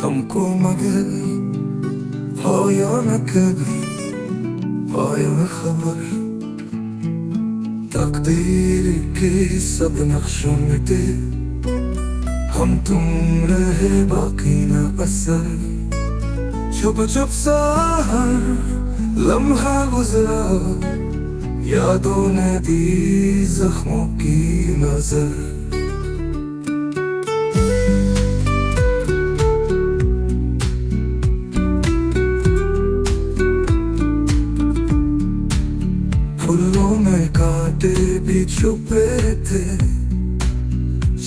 तुमको मगर हो या न कभी हो या न खबर तकदीर के सब नक्शों में थे हम तुम रहे बाकी न असर छुप छुप सा लम्हा गुजरा यादों ने दी जख्मों की नजर फूलों में कांटे भी छुपे थे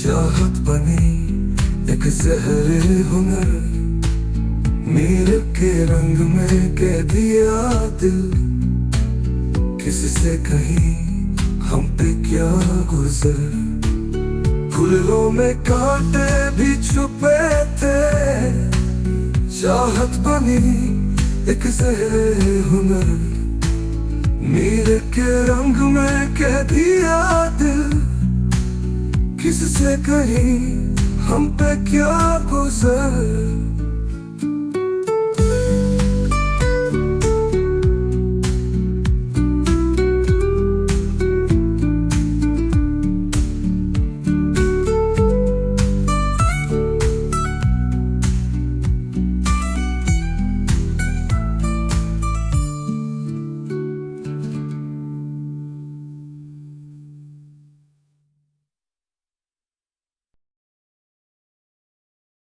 चाहत बनी एक जहरे हुनर मीर के रंग में कह दिया दिल किससे कहीं हम पे क्या गुजर फूलों में कांटे भी छुपे थे चाहत बनी एक जहरे हुनर मेरे के रंग में कह दिया दिल किससे कहीं हम पे क्या गुजर